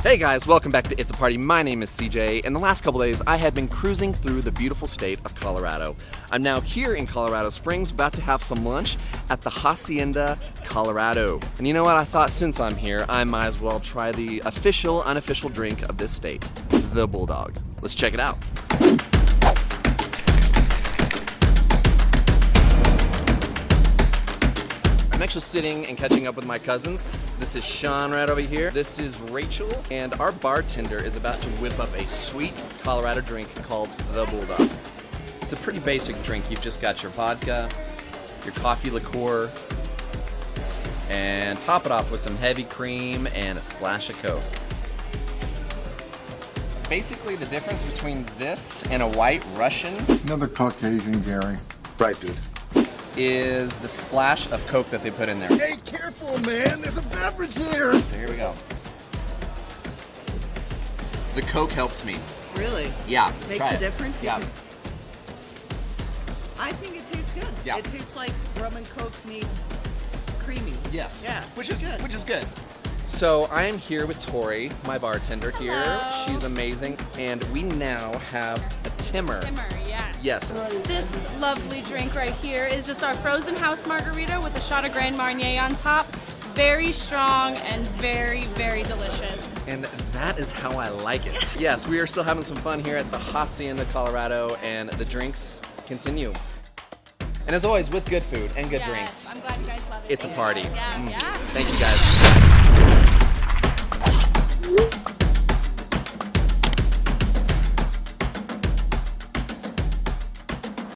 Hey guys, welcome back to It's a Party. My name is CJ. In the last couple days, I have been cruising through the beautiful state of Colorado. I'm now here in Colorado Springs, about to have some lunch at the Haciendo Colorado. And you know what? I thought since I'm here, I might as well try the official, unofficial drink of this state, the Bulldog. Let's check it out. I'm actually sitting and catching up with my cousins. This is Sean right over here. This is Rachel, and our bartender is about to whip up a sweet Colorado drink called the Bulldog. It's a pretty basic drink. You've just got your vodka, your coffee liqueur, and top it off with some heavy cream and a splash of Coke. Basically, the difference between this and a white Russian, Another Caucasian, Gary. Right, dude. is the splash of Coke that they put in there. Hey, careful, man. There's a beverage here. So here we go. The Coke helps me. Really? Yeah. Makes try a it. difference? Yeah. I think it tastes good. Yeah. It tastes like rum and Coke meets creamy. Yes. Yeah. Which is good. good. So I am here with Tori, my bartender here. Hello. She's amazing, and we now have a Timmer. Timmer, yes. Yes. This lovely drink right here is just our frozen house margarita with a shot of Grand Marnier on top. Very strong and very, very delicious. And that is how I like it. Yes, we are still having some fun here at the Haciendo Colorado, and the drinks continue. And as always, with good food and good Yes, drinks, I'm glad you guys love it. it's a Thank you party. guys. Yeah, yeah. Thank you guys.